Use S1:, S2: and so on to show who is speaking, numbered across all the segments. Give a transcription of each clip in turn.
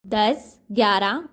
S1: 10, 11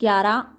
S1: 11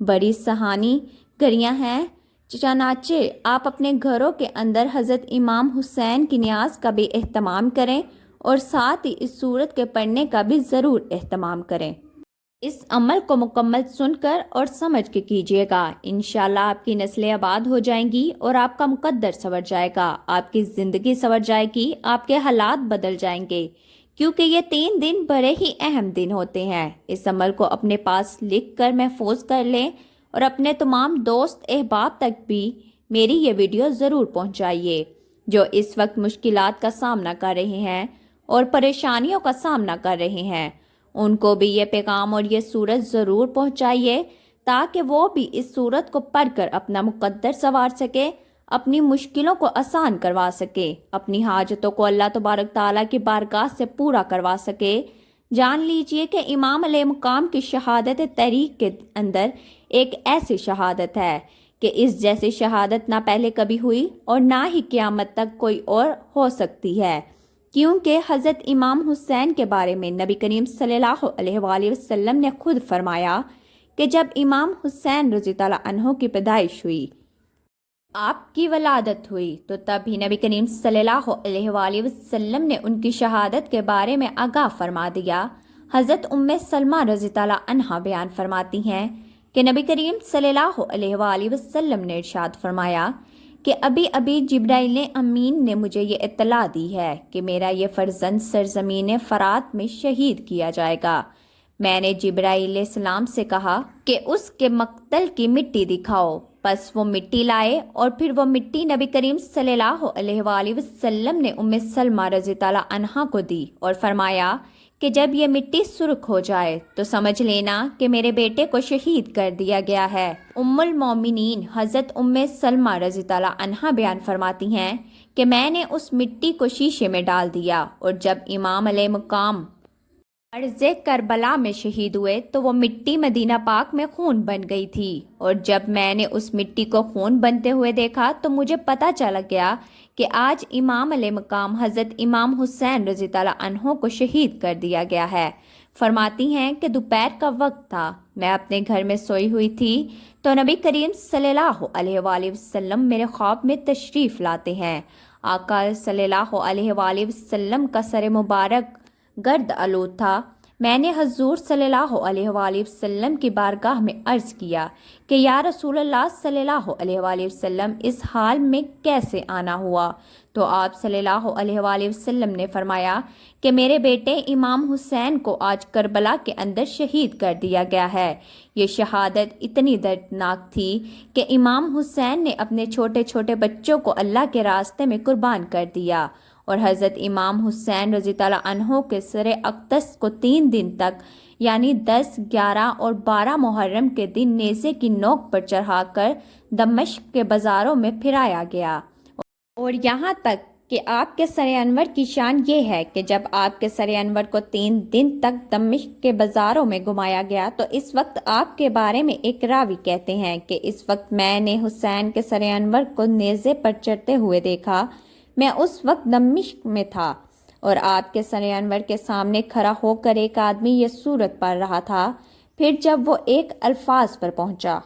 S1: بڑی سہانی گھڑیاں ہیں، چنانچہ آپ اپنے گھروں کے اندر حضرت امام حسین کی نیاز کا بھی اہتمام کریں اور ساتھ ہی اس سورت کے پڑھنے کا بھی ضرور اہتمام کریں۔ اس عمل کو مکمل سن کر اور سمجھ کے کیجیے گا، انشاءاللہ آپ کی نسلیں آباد ہو جائیں گی اور آپ کا مقدر سنور جائے گا، آپ کی زندگی سنور جائے گی، آپ کے حالات بدل جائیں گے، کیونکہ یہ 3 دن بڑے ہی اہم دن ہوتے ہیں۔ اس عمل کو اپنے پاس لکھ کر محفوظ کر لیں اور اپنے تمام دوست احباب تک بھی میری یہ ویڈیو ضرور پہنچائیے، جو اس وقت مشکلات کا سامنا کر رہے ہیں اور پریشانیوں کا سامنا کر رہے ہیں۔ ان کو بھی یہ پیغام اور یہ سورت ضرور پہنچائیے تاکہ وہ بھی اس سورت کو پڑھ کر اپنا مقدر سنوار سکے، اپنی مشکلوں کو آسان کروا سکے، اپنی حاجتوں کو اللہ تبارک تعالیٰ کی بارگاہ سے پورا کروا سکے۔ جان لیجئے کہ امام علیہ مقام کی شہادت تحریک کے اندر ایک ایسی شہادت ہے کہ اس جیسی شہادت نہ پہلے کبھی ہوئی اور نہ ہی قیامت تک کوئی اور ہو سکتی ہے، کیونکہ حضرت امام حسین کے بارے میں نبی کریم صلی اللہ علیہ وآلہ وسلم نے خود فرمایا کہ جب امام حسین رضی اللہ عنہ کی پیدائش ہوئی، آپ کی ولادت ہوئی، تو تب ہی نبی کریم صلی اللہ علیہ وآلہ وسلم نے ان کی شہادت کے بارے میں آگاہ فرما دیا۔ حضرت سلمہ رضی اللہ عنہا بیان فرماتی ہیں کہ نبی کریم صلی اللہ علیہ وآلہ وسلم نے ارشاد فرمایا کہ ابھی ابھی جبرائیل امین نے مجھے یہ اطلاع دی ہے کہ میرا یہ فرزند سرزمین فرات میں شہید کیا جائے گا۔ میں نے جبرائیل علیہ السلام سے کہا کہ اس کے مقتل کی مٹی دکھاؤ، پس وہ مٹی لائے اور پھر وہ مٹی نبی کریم صلی اللہ علیہ وآلہ وسلم نے سلمہ رضی اللہ عنہا کو دی اور فرمایا کہ جب یہ مٹی سرخ ہو جائے تو سمجھ لینا کہ میرے بیٹے کو شہید کر دیا گیا ہے۔ المومنین حضرت سلمہ رضی اللہ عنہا بیان فرماتی ہیں کہ میں نے اس مٹی کو شیشے میں ڈال دیا، اور جب امام علیہ مقام عرض کربلا میں شہید ہوئے تو وہ مٹی مدینہ پاک میں خون بن گئی تھی، اور جب میں نے اس مٹی کو خون بنتے ہوئے دیکھا تو مجھے پتہ چل گیا کہ آج امام علیہ مقام حضرت امام حسین رضی اللہ عنہ کو شہید کر دیا گیا ہے۔ فرماتی ہیں کہ دوپہر کا وقت تھا، میں اپنے گھر میں سوئی ہوئی تھی تو نبی کریم صلی اللہ علیہ وآلہ وسلم میرے خواب میں تشریف لاتے ہیں۔ آقا صلی اللہ علیہ وآلہ وسلم کا سر مبارک گرد آلود تھا۔ میں نے حضور صلی اللہ علیہ وآلہ وسلم کی بارگاہ میں عرض کیا کہ یا رسول اللہ صلی اللہ علیہ وآلہ وسلم، اس حال میں کیسے آنا ہوا؟ تو آپ صلی اللہ علیہ وآلہ وسلم نے فرمایا کہ میرے بیٹے امام حسین کو آج کربلا کے اندر شہید کر دیا گیا ہے۔ یہ شہادت اتنی دردناک تھی کہ امام حسین نے اپنے چھوٹے چھوٹے بچوں کو اللہ کے راستے میں قربان کر دیا، اور حضرت امام حسین رضی اللہ عنہ کے سر اقدس کو 3 دن تک یعنی 10، 11 اور 12 محرم کے دن نیزے کی نوک پر چڑھا کر دمشق کے بازاروں میں پھرایا گیا، اور یہاں تک کہ آپ کے سر انور کی شان یہ ہے کہ جب آپ کے سر انور کو 3 دن تک دمشق کے بازاروں میں گھمایا گیا تو اس وقت آپ کے بارے میں ایک راوی کہتے ہیں کہ اس وقت میں نے حسین کے سر انور کو نیزے پر چڑھتے ہوئے دیکھا۔ میں اس وقت دمشق میں تھا اور آپ کے سر انور کے سامنے کھڑا ہو کر ایک آدمی یہ سورت پڑھ رہا تھا۔ پھر جب وہ ایک الفاظ پر پہنچا،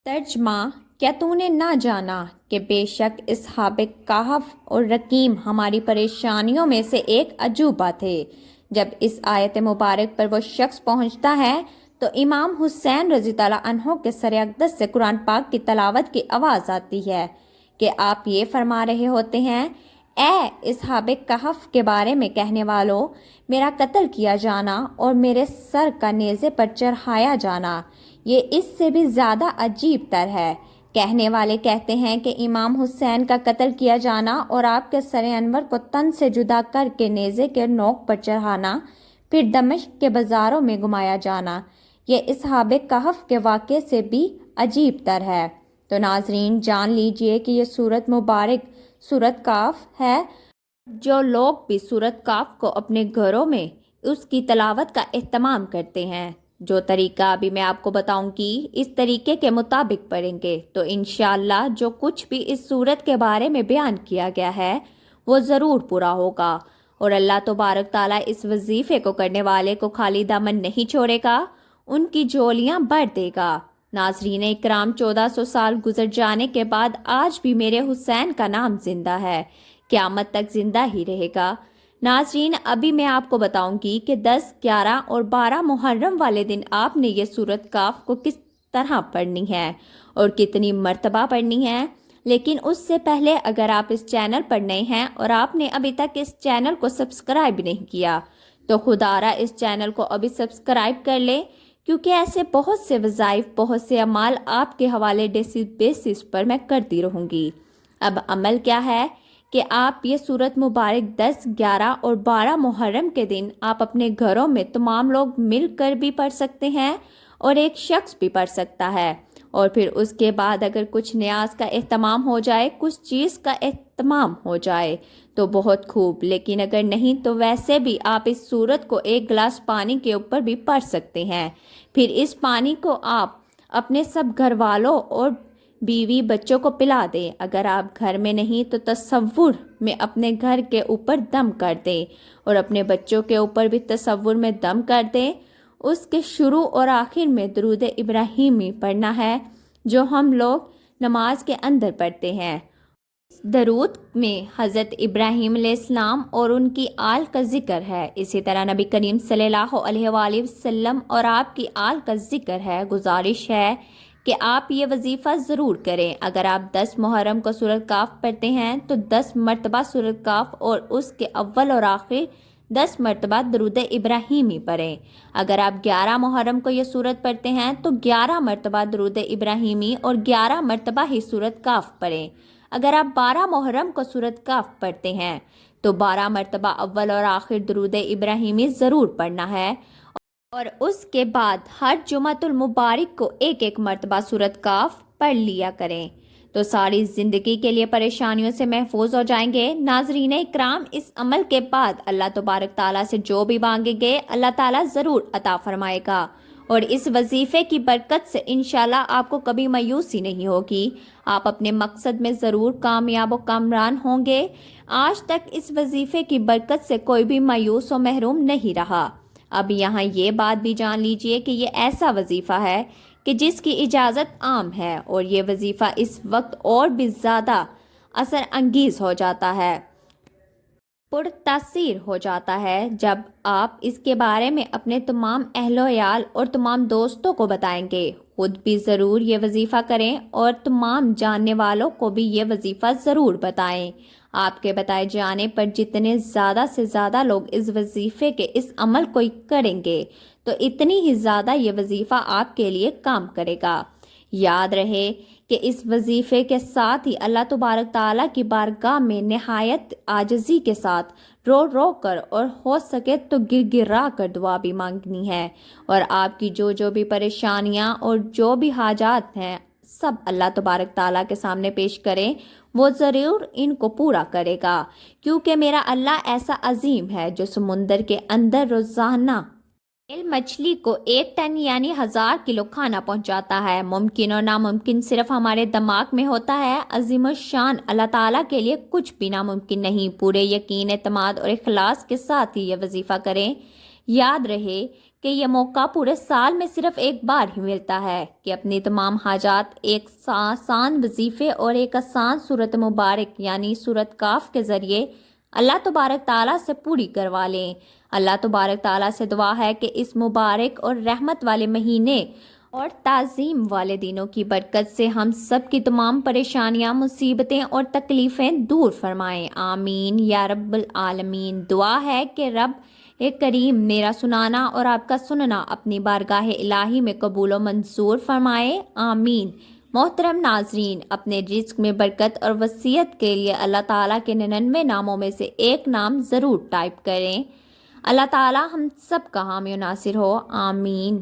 S1: ترجمہ: کیا تو نے نہ جانا کہ بے شک اصحاب کہف اور رقیم ہماری پریشانیوں میں سے ایک عجوبہ تھے؟ جب اس آیت مبارک پر وہ شخص پہنچتا ہے تو امام حسین رضی اللہ عنہ کے سر اقدس سے قرآن پاک کی تلاوت کی آواز آتی ہے کہ آپ یہ فرما رہے ہوتے ہیں، اے اصحاب کہف کے بارے میں کہنے والوں، میرا قتل کیا جانا اور میرے سر کا نیزے پر چڑھایا جانا یہ اس سے بھی زیادہ عجیب تر ہے۔ کہنے والے کہتے ہیں کہ امام حسین کا قتل کیا جانا اور آپ کے سر انور کو تن سے جدا کر کے نیزے کے نوک پر چڑھانا، پھر دمشق کے بازاروں میں گھمایا جانا، یہ اصحاب کہف کے واقعے سے بھی عجیب تر ہے۔ تو ناظرین، جان لیجئے کہ یہ سورت مبارک سورت کاف ہے۔ جو لوگ بھی سورت کاف کو اپنے گھروں میں اس کی تلاوت کا اہتمام کرتے ہیں، جو طریقہ ابھی میں آپ کو بتاؤں گی، اس طریقے کے مطابق پڑھیں گے تو انشاءاللہ جو کچھ بھی اس سورت کے بارے میں بیان کیا گیا ہے وہ ضرور پورا ہوگا، اور اللہ تبارک تعالیٰ اس وظیفے کو کرنے والے کو خالی دامن نہیں چھوڑے گا، ان کی جولیاں بھر دے گا۔ ناظرین اکرام، 1400 سال گزر جانے کے بعد آج بھی میرے حسین کا نام زندہ ہے، قیامت تک زندہ ہی رہے گا۔ ناظرین، ابھی میں آپ کو بتاؤں گی کہ 10، 11 اور 12 محرم والے دن آپ نے یہ سورۃ کاف کو کس طرح پڑھنی ہے اور کتنی مرتبہ پڑھنی ہے۔ لیکن اس سے پہلے اگر آپ اس چینل پر نئے ہیں اور آپ نے ابھی تک اس چینل کو سبسکرائب نہیں کیا تو خدارہ اس چینل کو ابھی سبسکرائب کر لیں، کیونکہ ایسے بہت سے وظائف، بہت سے اعمال آپ کے حوالے ڈیلی بیسس پر میں کرتی رہوں گی۔ اب عمل کیا ہے کہ آپ یہ سورت مبارک 10، 11 اور 12 محرم کے دن آپ اپنے گھروں میں تمام لوگ مل کر بھی پڑھ سکتے ہیں اور ایک شخص بھی پڑھ سکتا ہے، اور پھر اس کے بعد اگر کچھ نیاز کا اہتمام ہو جائے، کچھ چیز کا اہتمام ہو جائے تو بہت خوب، لیکن اگر نہیں تو ویسے بھی آپ اس سورت کو ایک گلاس پانی کے اوپر بھی پڑھ سکتے ہیں۔ پھر اس پانی کو آپ اپنے سب گھر والوں اور بیوی بچوں کو پلا دیں۔ اگر آپ گھر میں نہیں تو تصور میں اپنے گھر کے اوپر دم کر دیں اور اپنے بچوں کے اوپر بھی تصور میں دم کر دیں۔ اس کے شروع اور آخر میں درود ابراہیمی پڑھنا ہے جو ہم لوگ نماز کے اندر پڑھتے ہیں۔ درود میں حضرت ابراہیم علیہ السلام اور ان کی آل کا ذکر ہے، اسی طرح نبی کریم صلی اللہ علیہ وآلہ وسلم اور آپ کی آل کا ذکر ہے۔ گزارش ہے کہ آپ یہ وظیفہ ضرور کریں۔ اگر آپ 10 محرم کو سورۃ کاف پڑھتے ہیں تو 10 مرتبہ سورۃ کاف اور اس کے اول اور آخر 10 مرتبہ درود ابراہیمی پڑھیں۔ اگر آپ 11 محرم کو یہ سورت پڑھتے ہیں تو 11 مرتبہ درود ابراہیمی اور 11 مرتبہ ہی سورۃ کاف پڑھیں۔ اگر آپ 12 محرم کو سورۃ کاف پڑھتے ہیں تو 12 مرتبہ اول اور آخر درود ابراہیمی ضرور پڑھنا ہے، اور اس کے بعد ہر جمعۃ المبارک کو ایک ایک مرتبہ سورۃ کاف پڑھ لیا کریں، تو ساری زندگی کے لیے پریشانیوں سے محفوظ ہو جائیں گے۔ ناظرین اکرام، اس عمل کے بعد اللہ تبارک تعالیٰ سے جو بھی مانگیں گے اللہ تعالیٰ ضرور عطا فرمائے گا، اور اس وظیفے کی برکت سے انشاءاللہ آپ کو کبھی مایوسی نہیں ہوگی، آپ اپنے مقصد میں ضرور کامیاب و کامران ہوں گے۔ آج تک اس وظیفے کی برکت سے کوئی بھی مایوس و محروم نہیں رہا۔ اب یہاں یہ بات بھی جان لیجئے کہ یہ ایسا وظیفہ ہے کہ جس کی اجازت عام ہے، اور یہ وظیفہ اس وقت اور بھی زیادہ اثر انگیز ہو جاتا ہے، پر تاثیر ہو جاتا ہے جب آپ اس کے بارے میں اپنے تمام اہل و عیال اور تمام دوستوں کو بتائیں گے۔ خود بھی ضرور یہ وظیفہ کریں اور تمام جاننے والوں کو بھی یہ وظیفہ ضرور بتائیں۔ آپ کے بتائے جانے پر جتنے زیادہ سے زیادہ لوگ اس وظیفے کے اس عمل کو کریں گے تو اتنی ہی زیادہ یہ وظیفہ آپ کے لیے کام کرے گا۔ یاد رہے کہ اس وظیفے کے ساتھ ہی اللہ تبارک تعالیٰ کی بارگاہ میں نہایت عاجزی کے ساتھ رو رو کر اور ہو سکے تو گر گرا کر دعا بھی مانگنی ہے، اور آپ کی جو بھی پریشانیاں اور جو بھی حاجات ہیں سب اللہ تبارک تعالیٰ کے سامنے پیش کریں، وہ ضرور ان کو پورا کرے گا، کیونکہ میرا اللہ ایسا عظیم ہے جو سمندر کے اندر روزانہ مچھلی کو 1 ٹن یعنی 1000 کلو کھانا پہنچاتا ہے۔ ممکن اور ناممکن صرف ہمارے دماغ میں ہوتا ہے، عظیم الشان اللہ تعالیٰ کے لیے کچھ بھی ناممکن نہیں۔ پورے یقین، اعتماد اور اخلاص کے ساتھ ہی یہ وظیفہ کریں۔ یاد رہے کہ یہ موقع پورے سال میں صرف ایک بار ہی ملتا ہے کہ اپنی تمام حاجات ایک آسان وظیفے اور ایک آسان سورت مبارک یعنی سورت کاف کے ذریعے اللہ تبارک تعالیٰ سے پوری کروا لیں۔ اللہ تبارک تعالیٰ سے دعا ہے کہ اس مبارک اور رحمت والے مہینے اور تعظیم والے دنوں کی برکت سے ہم سب کی تمام پریشانیاں، مصیبتیں اور تکلیفیں دور فرمائیں۔ آمین یا رب العالمین۔ دعا ہے کہ رب کریم میرا سنانا اور آپ کا سننا اپنی بارگاہ الہی میں قبول و منظور فرمائے۔ آمین۔ محترم ناظرین، اپنے رزق میں برکت اور وسعت کے لیے اللہ تعالیٰ کے 99 ناموں میں سے ایک نام ضرور ٹائپ کریں۔ اللہ تعالیٰ ہم سب کا حامی و ناصر ہو۔ آمین۔